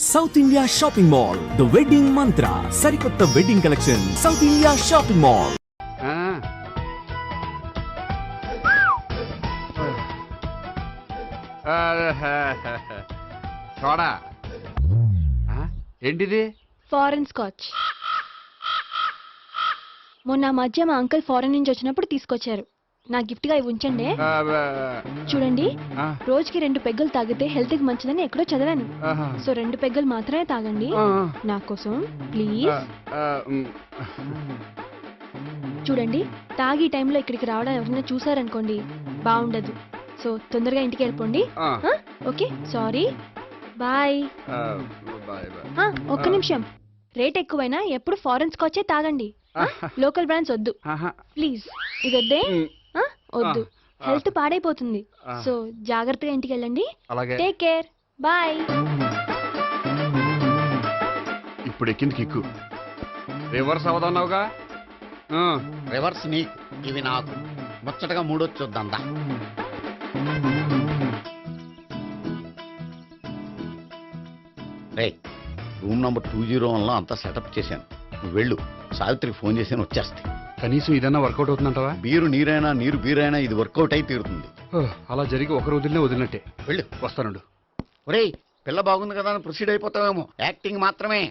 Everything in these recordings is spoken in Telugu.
South India shopping mall the wedding మంత్ర సరికొత్త wedding collection south India shopping mall. చూడా ఏంటిది? Foreign scotch. మొన్న మధ్య మా అంకుల్ ఫారెన్ నుంచి వచ్చినప్పుడు తీసుకొచ్చారు. నా గిఫ్ట్ గా ఇవి ఉంచండి. చూడండి, రోజుకి 2 పెగ్గులు తాగితే హెల్త్ కి మంచిదని ఎక్కడో చదివాను. సో 2 పెగ్గులు మాత్రమే తాగండి నా కోసం ప్లీజ్. చూడండి, తాగి టైంలో ఇక్కడికి రావడం ఎవరైనా చూసారనుకోండి బాగుండదు. సో తొందరగా ఇంటికి వెళ్ళిపోండి. Okay, sorry, bye. ఒక్క నిమిషం, రేట్ ఎక్కువైనా ఎప్పుడు ఫారెన్ స్కాచే తాగండి. లోకల్ బ్రాండ్స్ వద్దు ప్లీజ్. ఇది వద్దే, వద్దు, హెల్త్ పాడైపోతుంది. సో జాగ్రత్తగా ఇంటికి వెళ్ళండి. Take care, bye. ఇప్పుడు ఎక్కింది కిక్కు. రివర్స్ అవదన్నావుగా. రివర్స్ నీకు, ఇవి నాకు. ముచ్చటగా మూడొచ్చు చూద్దాందా. రే, రూమ్ నంబర్ 201లో అంతా సెటప్ చేశాను. నువ్వు వెళ్ళు, సావిత్రికి ఫోన్ చేశాను, వచ్చేస్తాయి. కనీసం ఇదన్నా వర్కౌట్ అవుతుందంటావా? బీరు నీరైనా నీరు బీరైనా ఇది వర్కౌట్ అయి తీరుతుంది. అలా జరిగి ఒక రోజులనే వదిలినట్టే. వెళ్ళు, వస్తానుండు. ఒరేయ్, పిల్ల బాగుంది కదా అని ప్రొసీడ్ అయిపోతావేమో. యాక్టింగ్ మాత్రమే.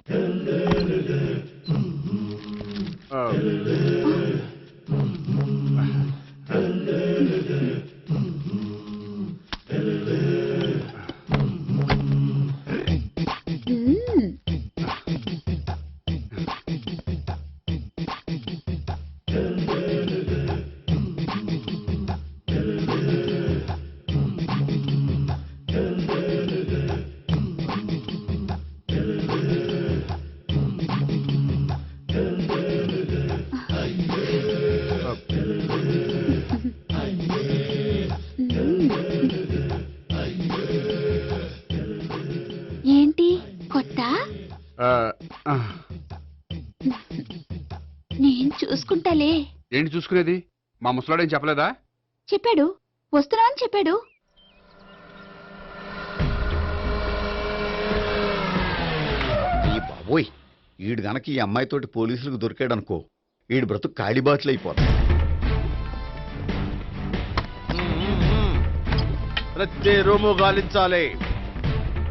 ఏంటి కొత్త? నేను చూసుకుంటాలే. ఏంటి చూసుకునేది? మా ముసలాడేం చెప్పలేదా? చెప్పాడు, వస్తున్నావని చెప్పాడు. ఈ బాబోయ్, ఈడు గనక ఈ అమ్మాయితోటి పోలీసులకు దొరికాడనుకో, ఈడు బ్రతుకు కాళీబాట్లు అయిపోతాడు. ప్రతి రూము గాలించాలి.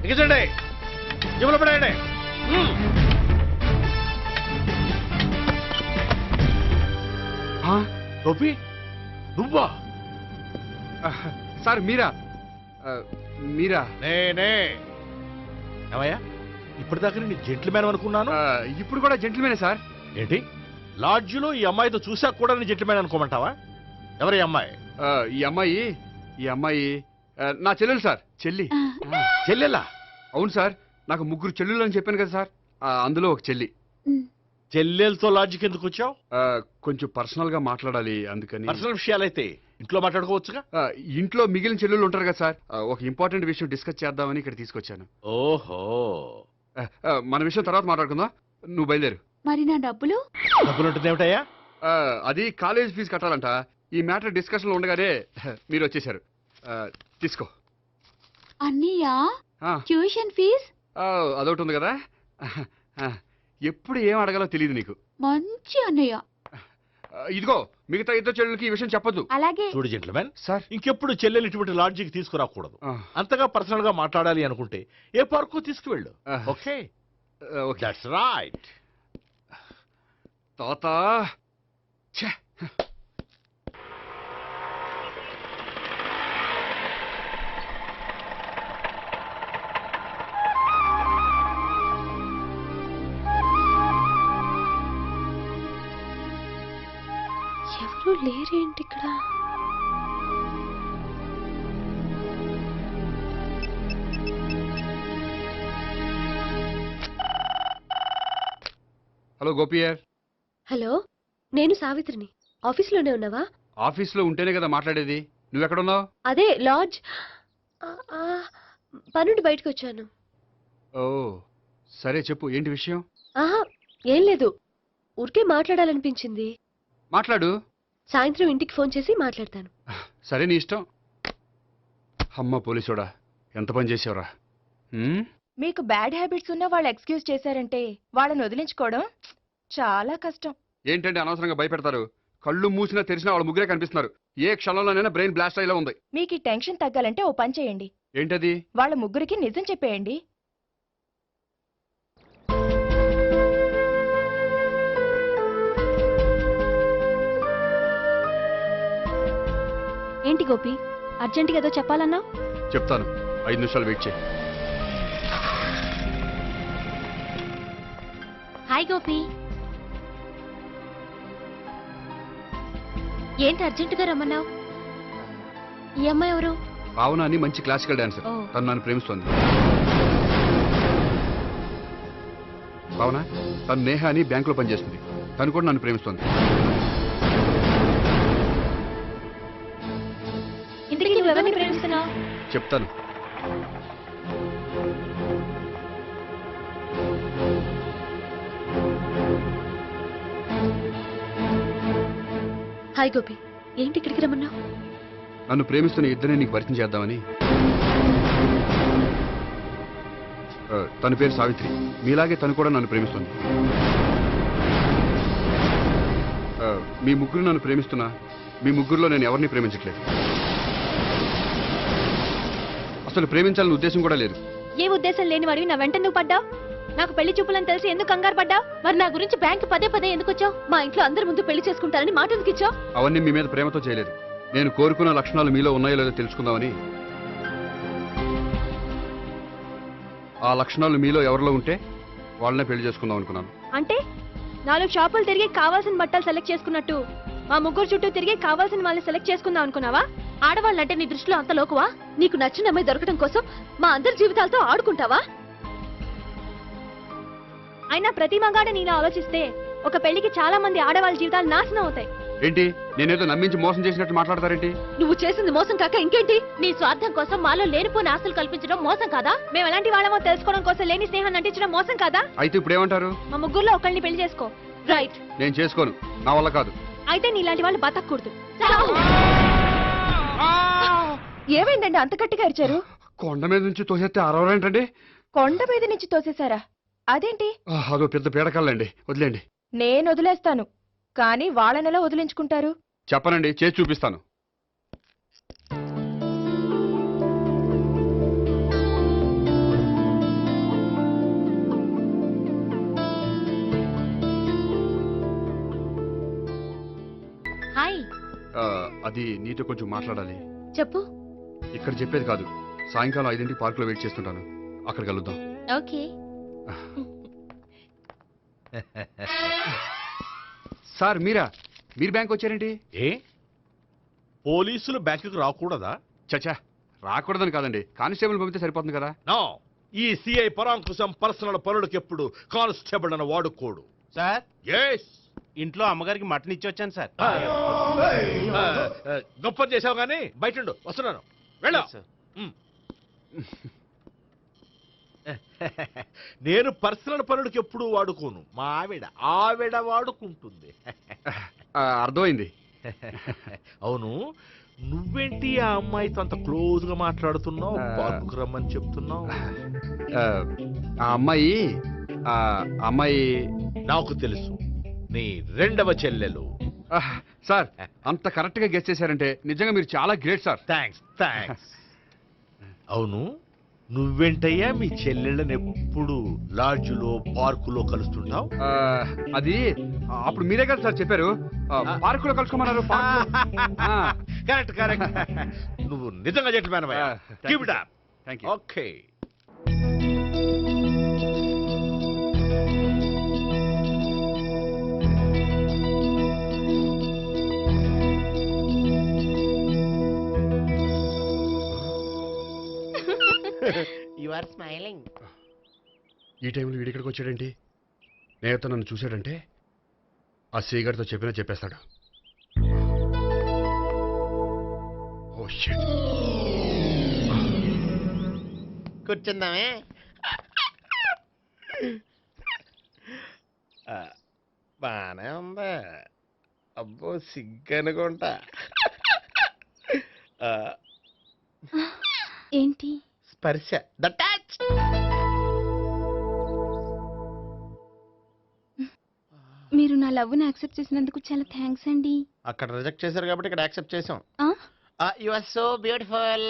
ఎగచండి, జబ్బులు పడేయండి. టోపీ నువ్వా? సార్ మీరా? మీరా? నేనే. ఏమయ్యా, ఇప్పటిదాకా నేను జెంట్లమ్యాన్ అనుకున్నాను. ఇప్పుడు కూడా జెంటిల్మేనే సార్. ఏంటి, లాడ్జిలో ఈ అమ్మాయితో చూసాక కూడా నేను జెంట్లమ్యాన్ అనుకోమంటావా? ఎవరి అమ్మాయి? ఈ అమ్మాయి నా చెల్లెలు సార్. చెల్లి. చెల్లెలా? అవును సార్, నాకు 3 చెల్లెలు అని చెప్పాను కదా సార్, అందులో ఒక చెల్లి. చెల్లెలతో లాడ్జికి ఎందుకు వచ్చావు? కొంచెం పర్సనల్ గా మాట్లాడాలి, అందుకని. పర్సనల్ విషయాలైతే ఇంట్లో మాట్లాడుకోవచ్చుగా. ఇంట్లో మిగిలిన చెల్లెలు ఉంటారు కదా సార్, ఒక ఇంపార్టెంట్ విషయం డిస్కస్ చేద్దామని ఇక్కడ తీసుకొచ్చాను. ఓహో, మన విషయం తర్వాత మాట్లాడుకుందాం, నువ్వు బయలుదేరు. మరి నా డబ్బులు? డబ్బులు ఉంటుంది ఏమిటయ్యా? అది కాలేజ్ ఫీజు కట్టాలంట. ఈ మ్యాటర్ డిస్కషన్ లో ఉండగానే మీరు వచ్చేసారు. తీసుకో. అన్నయ్యా, ఆ, ట్యూషన్ ఫీజ్? అదొకటి ఉంది కదా. ఎప్పుడు ఏం అడగాలో తెలియదు నీకు. మంచి అన్నయ్య. ఇదిగో, మిగతా 2 చెల్లెలకి ఈ విషయం చెప్పొద్దు. అలాగే. చూడు జెంట్లమ్యాన్, సార్, ఇంకెప్పుడు చెల్లెలు ఇటువంటి లాడ్జికి తీసుకురాకూడదు. అంతగా పర్సనల్ గా మాట్లాడాలి అనుకుంటే ఏ పార్కు తీసుకువెళ్ళు. Okay, that's right. తాత, ఛే, ఎవరు లేరేంటి ఇక్కడ? హలో గోపియర్. హలో, నేను సావిత్రిని. ఆఫీస్లోనే ఉన్నావా? ఆఫీస్లో ఉంటేనే కదా మాట్లాడేది. నువ్వెక్కడున్నావు? అదే లాడ్జ్. పనుండి బయటకు వచ్చాను. ఓ సరే, చెప్పు, ఏంటి విషయం? ఆహా, ఏం లేదు, ఊరికే మాట్లాడాలనిపించింది. మాట్లాడు. సాయంత్రం ఇంటికి ఫోన్ చేసి మాట్లాడతాను. సరే, నీ ఇష్టం. అమ్మ పోలీసోడా, ఎంత పని చేసావురా. మీకు బ్యాడ్ హ్యాబిట్స్ ఉన్న వాళ్ళు ఎక్స్క్యూజ్ చేశారంటే వాళ్ళని వదిలించుకోవడం చాలా కష్టం. ఏంటంటే అనవసరంగా భయపెడతారు? కళ్ళు మూసినా తెరిచినా వాళ్ళ ముగ్గురే కనిపిస్తున్నారు. ఏ క్షణంలోనైనా బ్రెయిన్ బ్లాస్ట్ అయ్యేలా ఉంది. మీకు ఈ టెన్షన్ తగ్గాలంటే ఓ పని చేయండి. ఏంటది? వాళ్ళ ముగ్గురికి నిజం చెప్పేయండి. ఏంటి గోపి, అర్జెంటుగా ఏదో చెప్పాలన్నావు? చెప్తాను, 5 నిమిషాలు వెయిట్ చేయి. హాయ్ గోపి. ఏంటి అర్జెంటుగా రమ్మన్నావు? ఈ అమ్మాయి ఎవరు? భావన అని మంచి క్లాసికల్ డాన్సర్. ఓ. తను నన్ను ప్రేమిస్తోంది. భావన, తను నేహ అని బ్యాంకులో పనిచేస్తుంది. తను కూడా నన్ను ప్రేమిస్తోంది. ఇంతకీ నువ్వెవరిని ప్రేమిస్తున్నావు? చెప్తాను. హాయ్ గోపి, ఏంటి ఇక్కడికి రమ్మన్నావు? నన్ను ప్రేమిస్తున్న ఇద్దరిని నీకు పరిచయం చేద్దామని. తన పేరు సావిత్రి. మీలాగే తను కూడా నన్ను ప్రేమిస్తుంది. మీ ముగ్గురు నన్ను ప్రేమిస్తున్నా మీ ముగ్గురులో నేను ఎవరిని ప్రేమించట్లేదు. అసలు ప్రేమించాలని ఉద్దేశం కూడా లేదు. ఏ ఉద్దేశం లేని వాడివి నా వెంట నువ్వు పడ్డావు? నాకు పెళ్లి చూపులని తెలిసి ఎందుకు కంగారు పడ్డావు? మరి నా గురించి బ్యాంక్ పదే పదే ఎందుకు వచ్చావు? మా ఇంట్లో అందరి ముందు పెళ్లి చేసుకుంటారని మాట ఎందుకు ఇచ్చావు? అవన్నీ మీ మీద ప్రేమతో చేయలేదు. నేను కోరుకున్న లక్షణాలు మీలో ఉన్నాయో లేదో తెలుసుకుందామని. ఆ లక్షణాలు మీలో ఎవరిలో ఉంటే వాళ్ళనే పెళ్లి చేసుకుందాం అనుకున్నాను. అంటే 4 షాపులు తిరిగి కావాల్సిన బట్టలు సెలెక్ట్ చేసుకున్నట్టు మా ముగ్గురు చుట్టూ తిరిగి కావాల్సిన వాళ్ళని సెలెక్ట్ చేసుకుందాం అనుకున్నావా? ఆడవాళ్ళంటే నీ దృష్టిలో అంత లోకువా? నీకు నచ్చిన అమ్మాయి దొరకడం కోసం మా అందరి జీవితాలతో ఆడుకుంటావా? అయినా ప్రతి మగాడ నీలా ఆలోచిస్తే ఒక పెళ్లికి చాలా మంది ఆడవాళ్ళ జీవితాలు నాశనం అవుతాయి. ఏంటి, నేనేదో నమ్మించి మోసం చేసినట్టు మాట్లాడతారేంటి? నువ్వు చేసింది మోసం కాక ఇంకేంటి? నీ స్వార్థం కోసం మాలో లేనిపోని ఆస్తులు కల్పించడం మోసం కాదా? మేము ఎలాంటి వాళ్ళమో తెలుసుకోవడం కోసం లేని స్నేహాన్ని నటించడం మోసం కాదా? అయితే ఇప్పుడు ఏమంటారు? మా ముగ్గురులో ఒకళ్ళని పెళ్లి చేసుకో. రైట్. నేను చేసుకోను, నా వల్ల కాదు. అయితే నీలాంటి వాళ్ళు బతకూడదు. ఏమైందండి అంత గట్టిగా అరిచారు? కొండ మీద నుంచి తోసేస్తే అరవరేంటండి? కొండ మీద నుంచి తోసేశారా? అదేంటి? అదో పెద్ద పీడకల్లండి, వదిలేండి. నేను వదిలేస్తాను, కానీ వాళ్ళనెలా వదిలించుకుంటారు? చెప్పనండి, చేసి చూపిస్తాను. హాయ్. అది నీతో కొంచెం మాట్లాడాలి. చెప్పు. ఇక్కడ చెప్పేది కాదు. సాయంకాలం 5ంటికి పార్కులో వెయిట్ చేస్తుంటాను. అక్కడ కలుద్దాం. ఓకే. సార్ మీరు బ్యాంక్ వచ్చారేంటి? ఏ పోలీసులు బ్యాంకుకు రాకూడదా? చచ్చా, రాకూడదని కాదండి, కానిస్టేబుల్ పంపితే సరిపోతుంది కదా. నో, ఈ సిఐ పరాంకుశం పర్సనల్ పనులకు ఎప్పుడు కానిస్టేబుల్ అని వాడుకోడు. సార్, ఎస్, ఇంట్లో అమ్మగారికి మటన్ ఇచ్చి వచ్చాను సార్. గొప్ప చేసావు కానీ బయట ఉండు, వస్తున్నాను. వెళ్ళా. సార్. నేను పర్సనల్ పనులకు ఎప్పుడు వాడుకోను. మా ఆవిడ వాడుకుంటుంది. అర్థమైంది. అవును, నువ్వేంటి ఆ అమ్మాయితో అంత క్లోజ్ గా మాట్లాడుతున్నావు? పార్కుకు రమ్మని చెప్తున్నావు. ఆ అమ్మాయి నాకు తెలుసు, నీ రెండవ చెల్లెలు. సార్, అంత కరెక్ట్ గా గెస్ చేశారంటే నిజంగా మీరు చాలా గ్రేట్ సార్. థ్యాంక్స్. అవును, నువ్వేంటయ్యా మీ చెల్లెళ్ళని ఎప్పుడు లాడ్జ్లో పార్కులో కలుస్తుంటావు? అది అప్పుడు మీరే కదా సార్ చెప్పారు, పార్కులో కలుసుకోమన్నారు. కరెక్ట్. నువ్వు నిజంగా జెంటిల్‌మ్యాన్ అయ్యా. Keep it up. Thank you. Okay. You are smiling. ఈ టైంలో వీడిక్కడికి వచ్చాడేంటి? నేత నన్ను చూశాడంటే ఆ సీగారితో చెప్పేస్తాడు. Oh shit. కూర్చుందామే. బానే ఉందా? అబ్బో, సిగ్గనుకుంటా. ఏంటి? స్పర్శ, ద టచ్. మీరు నా లవ్ని యాక్సెప్ట్ చేసినందుకు చాలా థ్యాంక్స్ అండి. అక్కడ రిజెక్ట్ చేశారు కాబట్టి ఇక్కడ యాక్సెప్ట్ చేసాం. ఆ? You are so beautiful.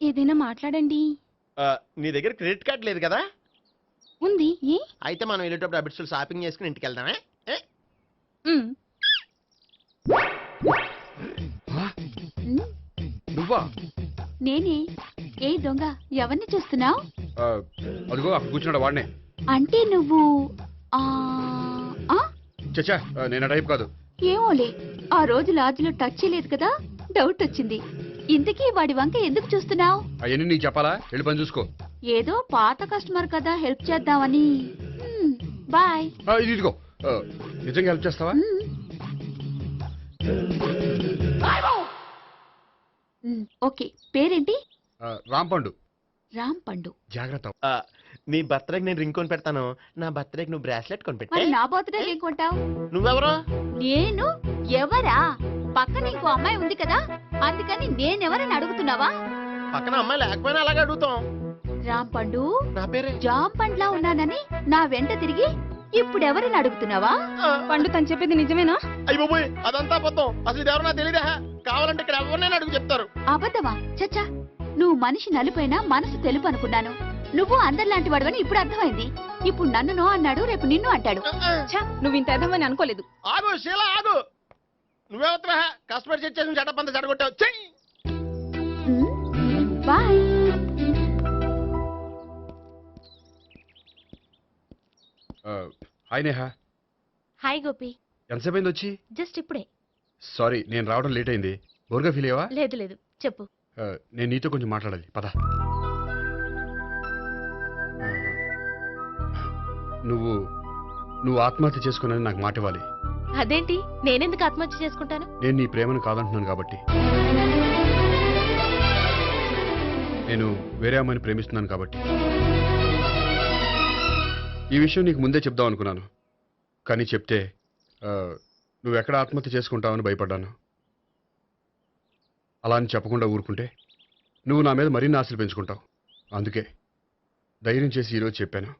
ఏదైనా మాట్లాడండి. నీ దగ్గర క్రెడిట్ కార్డ్ లేదు కదా? ఉంది. ఏ? అయితే మనం వెళ్ళేటప్పుడు అబిట్స్ షాపింగ్ చేసుకుని ఇంటికి వెళ్దామే. మ్. మ్. నువ్వా? నేనే. ఏ దొంగ, ఎవరిని చూస్తున్నావు? అదిగో అక్కడ కూర్చున్నాడు వాడినే. అంటే నువ్వు ఆ ఆ? చచ్చా, నేను ఆ టైప్ కాదు. ఏమోలే, ఆ రోజు లాడ్జ్లో టచ్ చేయలేదు కదా, డౌట్ వచ్చింది. ఇంతకీ వాడి వంక ఎందుకు చూస్తున్నావు? అవన్నీ నీకు చెప్పాలా? వెళ్ళి పని చూసుకో. ఏదో పాత కస్టమర్ కదా, హెల్ప్ చేద్దామని. బాయ్. ఇది ఇదిగో, నిజంగా హెల్ప్ చేస్తావా? ఓకే, పేరేంటి? రాంపండు. రామ్ పండు. జాగ్రత్త. నీ బర్త్డేకి నేను రింగ్ కొని పెడతాను, నా బర్త్డేకి నువ్వు బ్రాస్లెట్ కొని మరి పెట్టే. నా బర్త్డే ఏం కొంటావు? నువ్వెవరు? నేను ఎవరా? పక్కన ఇంకో అమ్మాయి ఉంది కదా, అందుకని నేనెవరని అడుగుతున్నావా? పక్కన అమ్మాయి లేకపోయినా అలాగే అడుగుతాం. రామ్ పండు, నా పేరే. జామ్ పండ్లా ఉన్నానని నా వెంట తిరిగి ఇప్పుడెవరని అడుగుతున్నావా? పండు తను చెప్పేది నిజమేనా? అయ్యి బాబోయ్, అదంతా అబద్ధం. అసలు ఇది ఎవరు నాకు తెలియదా? కావాలంటే ఇక్కడ ఎవరినైనా అడుగు చెప్తారు. అబద్ధమా? చచ్చా, నువ్వు మనిషి నలుపైనా మనసు తెలుపు అనుకున్నాను. నువ్వు అందరిలాంటి వాడువని ఇప్పుడు అర్థమైంది. ఇప్పుడు నన్ను నో అన్నాడు, రేపు నిన్ను అంటాడు. నువ్వు ఇంత అర్థమని అనుకోలేదు. ఆగు శీల, ఆగు. నువ్వెవరా? కస్టమర్ చెక్ చేసి చెడ్డ పంత చెడగొట్టావు. చెయ్యి. Bye. Hi Neha. Hi Gopi. ఎంతసేపు అయింది వచ్చి? జస్ట్ ఇప్పుడే. సారీ, నేను రావడం లేట్ అయింది. బోర్గా ఫీల్ అయ్యావా? లేదు లేదు, చెప్పు. నేను నీతో కొంచెం మాట్లాడాలి, పద. నువ్వు ఆత్మహత్య చేసుకున్నానని నాకు మాట ఇవ్వాలి. అదేంటి, నేనెందుకు ఆత్మహత్య చేసుకుంటాను? నేను నీ ప్రేమను కాదంటున్నాను కాబట్టి. నేను వేరే అమ్మాయిని ప్రేమిస్తున్నాను కాబట్టి. ఈ విషయం నీకు ముందే చెప్దాం అనుకున్నాను, కానీ చెప్తే నువ్వు ఎక్కడ ఆత్మహత్య చేసుకుంటావని భయపడ్డాను. అలా అని చెప్పకుండా ఊరుకుంటే నువ్వు నా మీద మరిన్ని ఆశలు పెంచుకుంటావు. అందుకే ధైర్యం చేసి ఈరోజు చెప్పాను.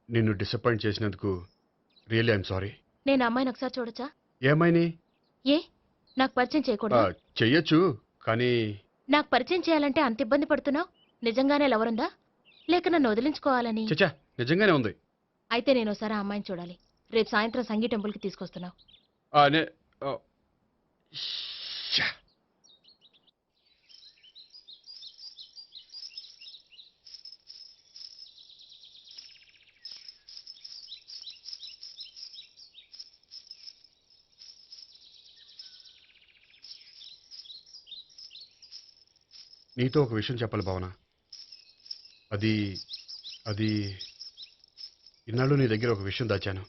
నిన్ను డిసప్పాయింట్ చేసినందుకు రియల్లీ ఐఎమ్ సారీ. నేను అమ్మాయిని ఒకసారి చూడొచ్చా? ఏ అమ్మాయిని? ఏ, నాకు పరిచయం చేయకూడదు? చెయ్యొచ్చు, కానీ నాకు పరిచయం చేయాలంటే అంత ఇబ్బంది పడుతున్నావు? నిజంగానే లవరుందా, లేక నన్ను వదిలించుకోవాలని? చచ్చా, నిజంగానే ఉంది. అయితే నేను ఒకసారి ఆ అమ్మాయిని చూడాలి. రేపు సాయంత్రం సంగీ టెంపుల్కి తీసుకొస్తున్నావు. శ్శా. నీతో ఒక విషయం చెప్పాలి భావన. అది ఇన్నాళ్ళు నీ దగ్గర ఒక విషయం దాచాను.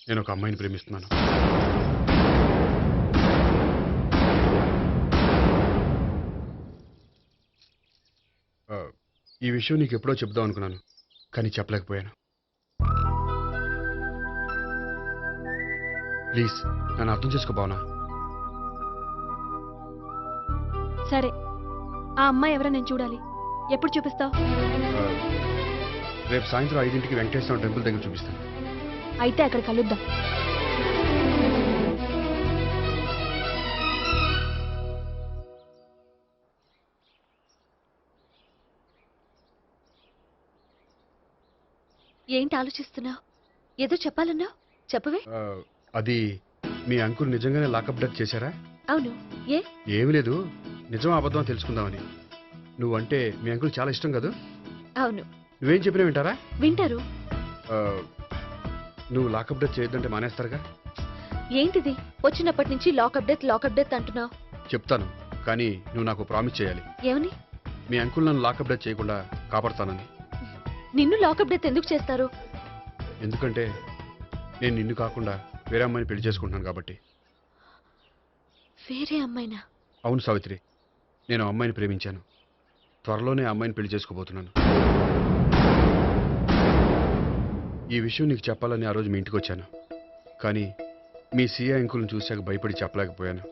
నేను ఒక అమ్మాయిని ప్రేమిస్తున్నాను. ఈ విషయం నీకు ఎప్పుడో చెప్దాం అనుకున్నాను, కానీ చెప్పలేకపోయాను. ప్లీజ్ నన్ను అర్థం చేసుకో భావన. సరే, ఆ అమ్మాయి ఎవరో నేను చూడాలి. ఎప్పుడు చూపిస్తావు? రేపు సాయంత్రం 5ంటికి వెంకటేశ్వర టెంపుల్ దగ్గర చూపిస్తాను. అయితే అక్కడ కలుద్దాం. ఏంటి ఆలోచిస్తున్నావు? ఏదో చెప్పాలన్నావు, చెప్పవే. అది మీ అంకుల్ నిజంగానే లాకప్ డెత్ చేశారా? అవును. ఏ? ఏమి లేదు, నిజం అబద్ధం తెలుసుకుందామని. నువ్వంటే మీ అంకుల్ చాలా ఇష్టం కదా? అవును. నువ్వేం చెప్పినా వింటారా? వింటారు. నువ్వు లాకప్ డెత్ చేయొద్దంటే మానేస్తారుగా? ఏంటిది, వచ్చినప్పటి నుంచి లాకప్ డెత్ అంటున్నావు? చెప్తాను, కానీ నువ్వు నాకు ప్రామిస్ చేయాలి. ఏమని? మీ అంకుల్ నన్ను లాకప్ డెత్ చేయకుండా కాపాడుతానని. నిన్ను లాకప్ డెత్ ఎందుకు చేస్తారు? ఎందుకంటే నేను నిన్ను కాకుండా వేరే అమ్మాయిని పెళ్లి చేసుకుంటున్నాను కాబట్టి. వేరే అమ్మాయినా? అవును సావిత్రి, నేను ఆ అమ్మాయిని ప్రేమించాను. త్వరలోనే ఆ అమ్మాయిని పెళ్లి చేసుకోబోతున్నాను. ఈ విషయం నీకు చెప్పాలని ఆ రోజు మీ ఇంటికి వచ్చాను, కానీ మీ సీఏ అంకుల్ని చూశాక భయపడి చెప్పలేకపోయాను.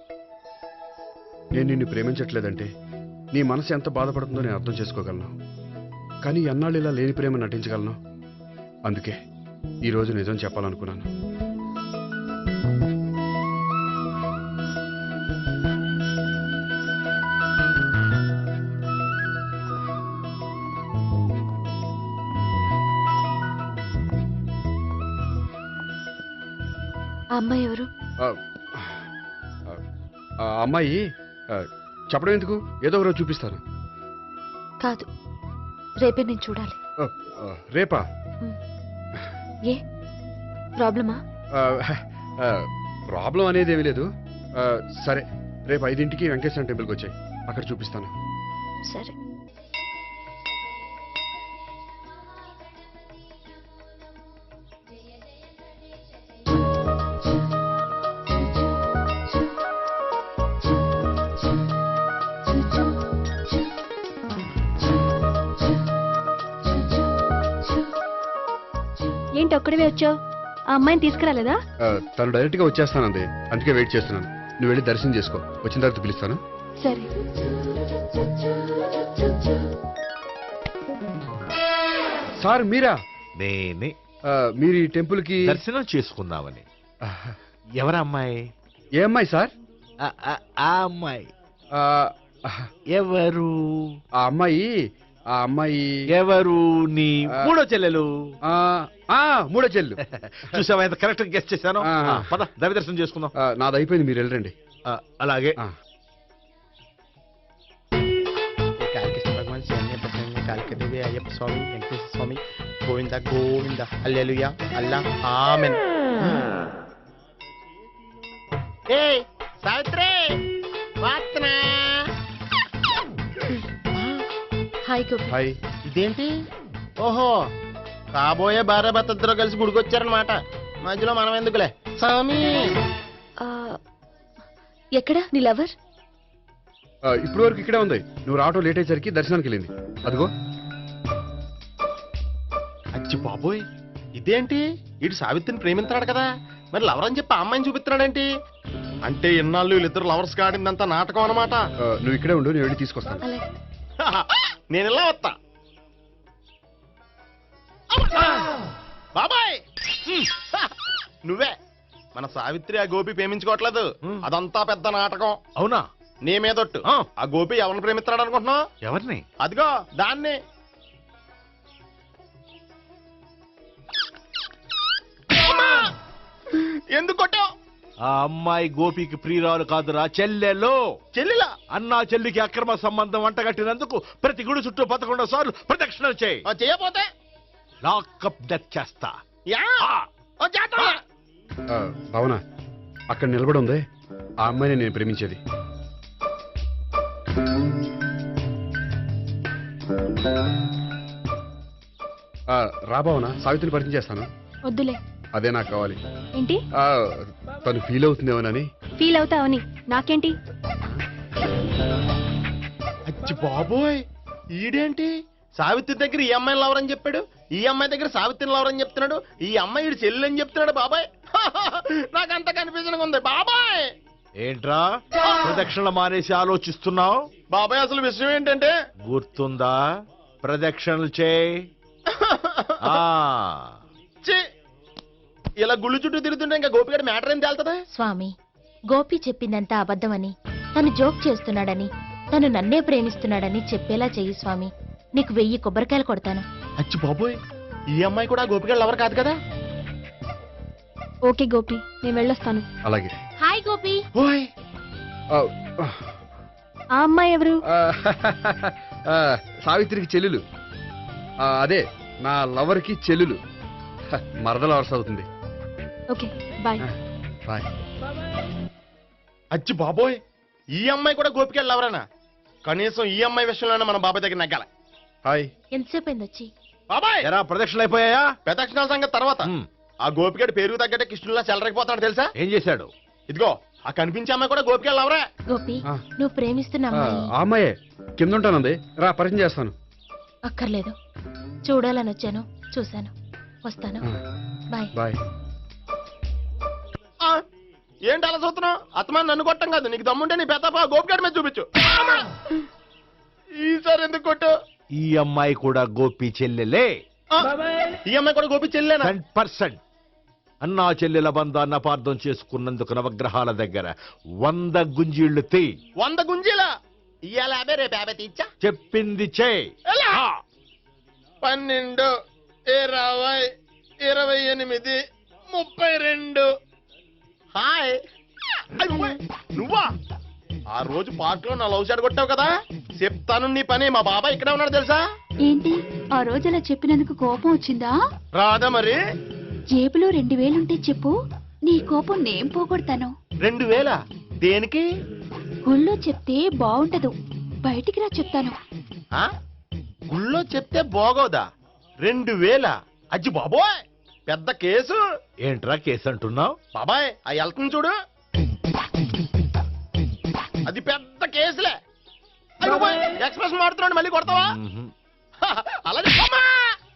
నేను నిన్ను ప్రేమించట్లేదంటే నీ మనసు ఎంత బాధపడుతుందో నేను అర్థం చేసుకోగలను. కానీ ఎన్నాళ్ళు ఇలా లేని ప్రేమ నటించగలను. అందుకే ఈరోజు నిజం చెప్పాలనుకున్నాను. ఆ అమ్మాయి ఎవరు? ఆ, ఆ అమ్మాయి చెప్పడం ఎందుకు, ఏదో ఒకరోజు చూపిస్తాను. కాదు, రేపే నేను చూడాలి. రేపా? ఏ ప్రాబ్లమా? ప్రాబ్లం అనేది ఏమీ లేదు. సరే, రేపు 5ంటికి వెంకటేశ్వర టెంపుల్కి వచ్చాయి, అక్కడ చూపిస్తాను. సరే. ఏంటి ఒక్కడివే వచ్చావు? ఆ అమ్మాయిని తీసుకురాలేదా? తను డైరెక్ట్గా వచ్చేస్తానంది, అందుకే వెయిట్ చేస్తున్నాను. నువ్వు వెళ్ళి దర్శనం చేసుకో, వచ్చిన తర్వాత పిలుస్తాను. సరే. సార్ మీరా? నేనే మీరు ఈ టెంపుల్కి దర్శనం చేసుకుందామని. ఎవరు అమ్మాయి? ఏ అమ్మాయి సార్? ఆ అమ్మాయి ఆ, ఎవరు? ఆ అమ్మాయి ఎవరు? నీ మూడో చెల్లెలు. మూడో చెల్లు. చూసావా ఎంత కరెక్ట్ గెస్ట్ చేశాను. ఆ. పద దైవ దర్శనం చేసుకుందాం. నాది అయిపోయింది, మీరు వెళ్ళండి. అలాగే. కాళికృష్ణ భగవాన్ శరణ్య ప్రసన్న కాళికదేవి అయ్యప్ప స్వామి వెంకటేశ్వర స్వామి గోవింద గోవింద హల్లెలూయా అల్లా ఆమెన్. ఏయ్ సావిత్రి వాత్నా. హాయ్ గోపి. హాయ్. ఇదేంటి? ఓహో, కాబోయే భార్య భర్త ఇద్దరు కలిసి గుడికొచ్చారనమాట. మధ్యలో మనం ఎందుకులే స్వామి. ఎక్కడ నీ లవర్? ఇప్పుడు వరకు ఇక్కడే ఉంది. నువ్వు రావటం లేట్ అయ్యేసరికి దర్శనానికి వెళ్ళింది. అదిగో. అచ్చి బాబోయ్, ఇదేంటి? ఇటు సావిత్రిని ప్రేమిస్తున్నాడు కదా, మరి లవర్ అని చెప్పి ఆ అమ్మాయిని చూపిస్తున్నాడేంటి? అంటే ఇన్నాళ్ళు వీళ్ళిద్దరు లవర్స్ కాడిందంతా నాటకం అనమాట. నువ్వు ఇక్కడే ఉండు, నేను వెళ్ళి తీసుకొస్తాను. అలాగే. నేను ఇలా వస్తా. బాబాయ్, నువ్వే మన సావిత్రి ఆ గోపి ప్రేమించుకోవట్లేదు, అదంతా పెద్ద నాటకం. అవునా? నీ మీదొట్టు. ఆ గోపి ఎవరిని ప్రేమిస్తున్నాడు అనుకుంటున్నావు? ఎవరిని? అదిగో దాన్ని. ఎందుకు కొట్టావు? ఆ అమ్మాయి గోపికి ప్రియురాలు కాదురా, చెల్లెలు. చెల్లిలా? అన్నా చెల్లికి అక్రమ సంబంధం వంటగట్టినందుకు ప్రతి గుడి చుట్టూ 11 సార్లు ప్రదక్షిణలు చేయి. చేయపోతే లాకప్ డెత్ చేస్తా. యా, చేస్తా. భావన, అక్కడ నిలబడి ఉంది ఆ అమ్మాయిని నేను ప్రేమించేది. రా భావన, సావిత్రిని పరిచయం చేస్తాను. వద్దులే. అదే నాకు కావాలి. ఏంటి? తను ఫీల్ అవుతుందేమోనని. ఫీల్ అవుతావని నాకేంటి? అచ్చి బాబోయ్, ఈడేంటి సావిత్రి దగ్గర ఈ అమ్మాయిని లవర్ అని చెప్పాడు, ఈ అమ్మాయి దగ్గర సావిత్రిని లవర్ అని చెప్తున్నాడు, ఈ అమ్మాయి ఈడు చెల్లి అని చెప్తున్నాడు. బాబాయ్, నాకంత కన్ఫ్యూజన్ ఉంది బాబాయ్. ఏంట్రా ప్రదక్షిణ మానేసి ఆలోచిస్తున్నావు? బాబాయ్, అసలు విషయం ఏంటంటే గుర్తుందా? ప్రదక్షిణలు చేయి. ఛీ, ఇలా గుళ్ళు చుట్టూ తిరుగుతుంటే ఇంకా గోపిగడ మ్యాటర్ ఏం తేలుతుందా? స్వామి, గోపి చెప్పిందంతా అబద్ధమని, తను జోక్ చేస్తున్నాడని, తను నన్నే ప్రేమిస్తున్నాడని చెప్పేలా చెయ్యి స్వామి. నీకు 1000 కొబ్బరికాయలు కొడతాను. అచ్చి బాబోయ్, ఈ అమ్మాయి కూడా గోపిగడ లవర్ కాదు కదా? ఓకే గోపి, నేను వెళ్ళొస్తాను. అలాగే. హాయ్ గోపి. ఓయ్, ఆ అమ్మాయి ఎవరు? సావిత్రికి చెల్లెలు. అదే నా లవర్కి చెల్లెలు. మరద లవర్స్ అవుతుంది. Okay, bye. బాయ్. అచ్చి బాబోయ్, ఈ అమ్మాయి కూడా గోపిగడ లవరేనా? కనీసం ఈ అమ్మాయి విషయంలోనే మన బాబాయ్ దగ్గర నగ్గాల. హాయ్. ఎంతసేపు అయింది వచ్చి? బాబాయ్, ఎరా ప్రదక్షిణలు అయిపోయాయా? ప్రదక్షిణాల సంగతి తర్వాత. ఆ గోపిగడ పేరు తగ్గట్టే కృష్ణులా చెలరకపోతాడు తెలుసా? ఏం చేశాడు? ఇదిగో ఆ కనిపించే అమ్మాయి కూడా గోపిగడ లవరే. గోపి, ఆ. నువ్వు ప్రేమిస్తున్న అమ్మాయి ఆ అమ్మాయే కింద ఉంటానంది. రా, పరిచయం చేస్తాను. అక్కర్లేదు. చూడాలని వచ్చాను, చూశాను, వస్తాను. బాయ్. బాయ్. ఏంటి అలా చూస్తున్నావు? అత్తమాని నన్ను కొట్టం కాదు, నీకు దమ్ముంటే నీ పెద్దపా గోపిగడ మీద చూపించు. ఈసారి ఎందుకు కొట్టు? ఈ అమ్మాయి కూడా గోపి చెల్లెలే. ఆ, ఈ అమ్మాయి కూడా గోపి చెల్లేనా? 100%. అన్నా చెల్లెల బంధాన్ని అపార్థం చేసుకున్నందుకు నవగ్రహాల దగ్గర 100 గుంజీళ్లు తీ. 100 గుంజీల ఇవాళ 50 రేపు 50 తీచ్చా. చెప్పింది చే. ఎలా? 12, 20, 28, 32. హాయ్. అయ్ బాబోయ్, నువ్వా? ఆ రోజు పార్క్ లో నా లవ్ షాట్ కొట్టావు కదా, చెప్తాను నీ పని. మా బాబాయ్ ఇక్కడే ఉన్నాడు తెలుసా? ఏంటి ఆ రోజు అలా చెప్పినందుకు కోపం వచ్చిందా? రాదా మరి? జేబులో 2000 ఉంటే చెప్పు, నీ కోపం నేను పోగొడతాను. 2000 దేనికి? గుళ్ళో చెప్తే బాగుంటదు, బయటికి రా చెప్తాను. ఆ? గుళ్ళో చెప్తే బాగోదా? 2000? అజ్జి బాబోయ్, పెద్ద కేసు. ఏంట్రా కేసు అంటున్నావు? బాబాయ్ ఆ వెళ్తుంది చూడు, అది పెద్ద కేసులే. అయ్ బాబోయ్, ఎక్స్ప్రెస్ మారుతున్నాడు, మళ్ళీ కొడతావా? అలాగే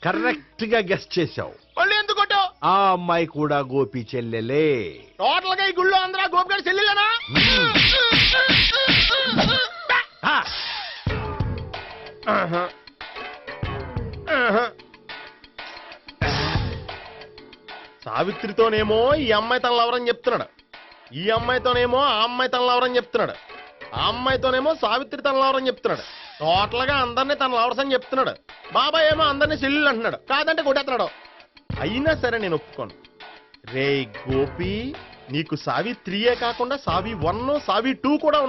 కరెక్ట్ గా గెస్ట్ చేశావు. మళ్ళీ ఎందుకు కొట్టావు? ఆ అమ్మాయి కూడా గోపి చెల్లెలే. టోటల్ గా ఈ గుళ్ళో అందరూ గోపిగాడి చెల్లెలేనా? ఆ, ఆహా. ఆహా. సావిత్రితోనేమో ఈ అమ్మాయి తన లవరని చెప్తున్నాడు, ఈ అమ్మాయితోనేమో ఆ అమ్మాయి తన లవరని చెప్తున్నాడు, ఆ అమ్మాయితోనేమో సావిత్రి తన లవరని చెప్తున్నాడు. టోటల్ గా అందరినీ తన లవర్స్ అని చెప్తున్నాడు. బాబాయ్ ఏమో అందరినీ చెల్లెలు అంటున్నాడు, కాదంటే కొట్టేస్తున్నాడు. అయినా సరే నేను ఒప్పుకోను. రే గోపి, నీకు సావి 3 కాకుండా సావి 1, సావి 2 కూడా